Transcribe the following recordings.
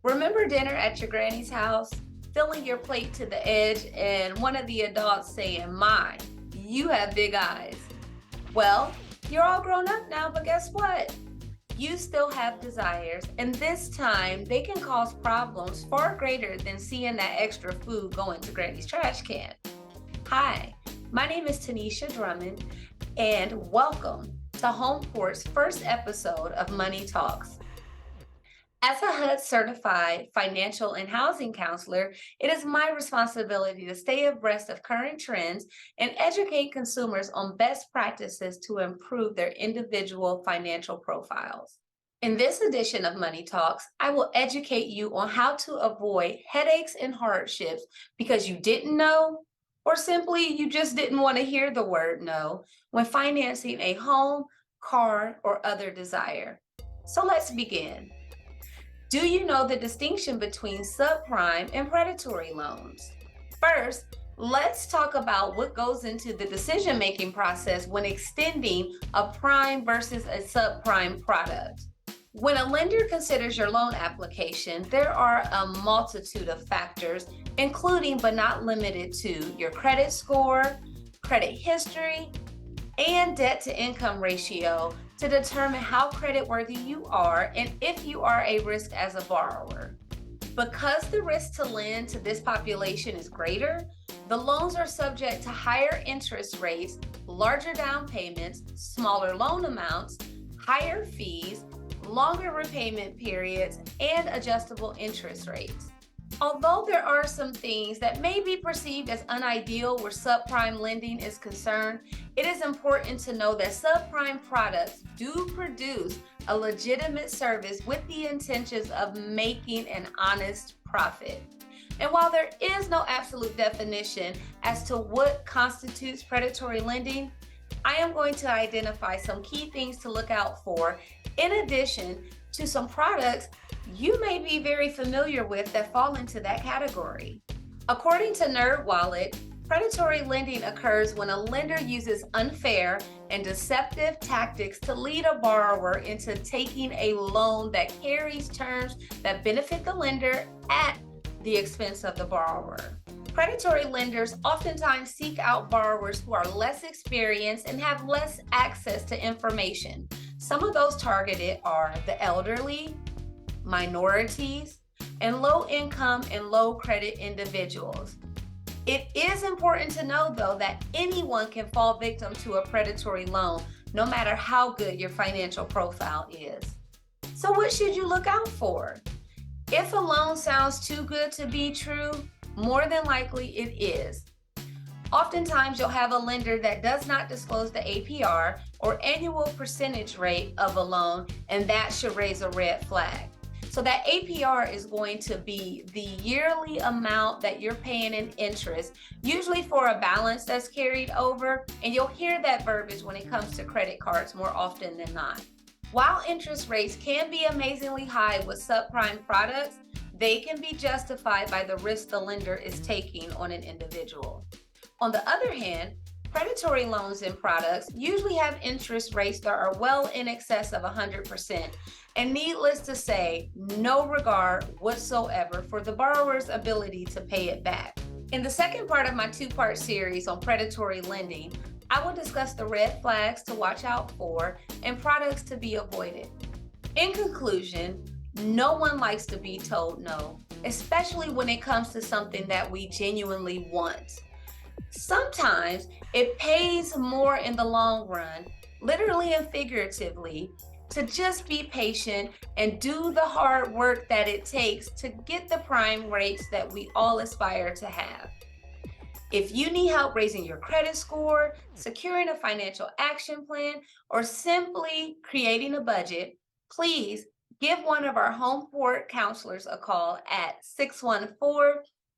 Remember dinner at your granny's house, filling your plate to the edge, and one of the adults saying, "My, you have big eyes." Well, you're all grown up now, but guess what? You still have desires, and this time they can cause problems far greater than seeing that extra food go into Granny's trash can. Hi, my name is Tanisha Drummond, and welcome to Homeport's first episode of Money Talks. As a HUD certified financial and housing counselor, it is my responsibility to stay abreast of current trends and educate consumers on best practices to improve their individual financial profiles. In this edition of Money Talks, I will educate you on how to avoid headaches and hardships because you didn't know, or simply you just didn't want to hear the word no when financing a home, car, or other desire. So let's begin. Do you know the distinction between subprime and predatory loans? First, let's talk about what goes into the decision-making process when extending a prime versus a subprime product. When a lender considers your loan application, there are a multitude of factors, including but not limited to your credit score, credit history, and debt-to-income ratio to determine how creditworthy you are and if you are a risk as a borrower. Because the risk to lend to this population is greater, the loans are subject to higher interest rates, larger down payments, smaller loan amounts, higher fees, longer repayment periods, and adjustable interest rates. Although there are some things that may be perceived as unideal where subprime lending is concerned, it is important to know that subprime products do produce a legitimate service with the intentions of making an honest profit. And while there is no absolute definition as to what constitutes predatory lending, I am going to identify some key things to look out for, in addition to some products you may be very familiar with that fall into that category. According to NerdWallet, predatory lending occurs when a lender uses unfair and deceptive tactics to lead a borrower into taking a loan that carries terms that benefit the lender at the expense of the borrower. Predatory lenders oftentimes seek out borrowers who are less experienced and have less access to information. Some of those targeted are the elderly, minorities, and low-income and low-credit individuals. It is important to know, though, that anyone can fall victim to a predatory loan, no matter how good your financial profile is. So what should you look out for? If a loan sounds too good to be true, more than likely it is. Oftentimes, you'll have a lender that does not disclose the APR or annual percentage rate of a loan, and that should raise a red flag. So that APR is going to be the yearly amount that you're paying in interest, usually for a balance that's carried over, and you'll hear that verbiage when it comes to credit cards more often than not. While interest rates can be amazingly high with subprime products, they can be justified by the risk the lender is taking on an individual. On the other hand, predatory loans and products usually have interest rates that are well in excess of 100%, and needless to say, no regard whatsoever for the borrower's ability to pay it back. In the second part of my two-part series on predatory lending, I will discuss the red flags to watch out for and products to be avoided. In conclusion, no one likes to be told no, especially when it comes to something that we genuinely want. Sometimes it pays more in the long run, literally and figuratively, to just be patient and do the hard work that it takes to get the prime rates that we all aspire to have. If you need help raising your credit score, securing a financial action plan, or simply creating a budget, please give one of our Homeport counselors a call at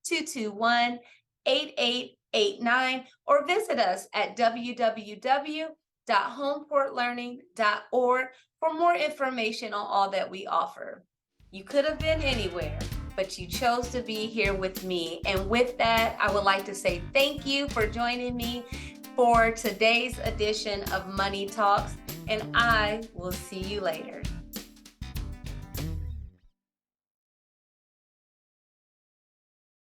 614-221-8889 or visit us at www.homeportlearning.org for more information on all that we offer. You could have been anywhere, but you chose to be here with me. And with that, I would like to say thank you for joining me for today's edition of Money Talks, and I will see you later.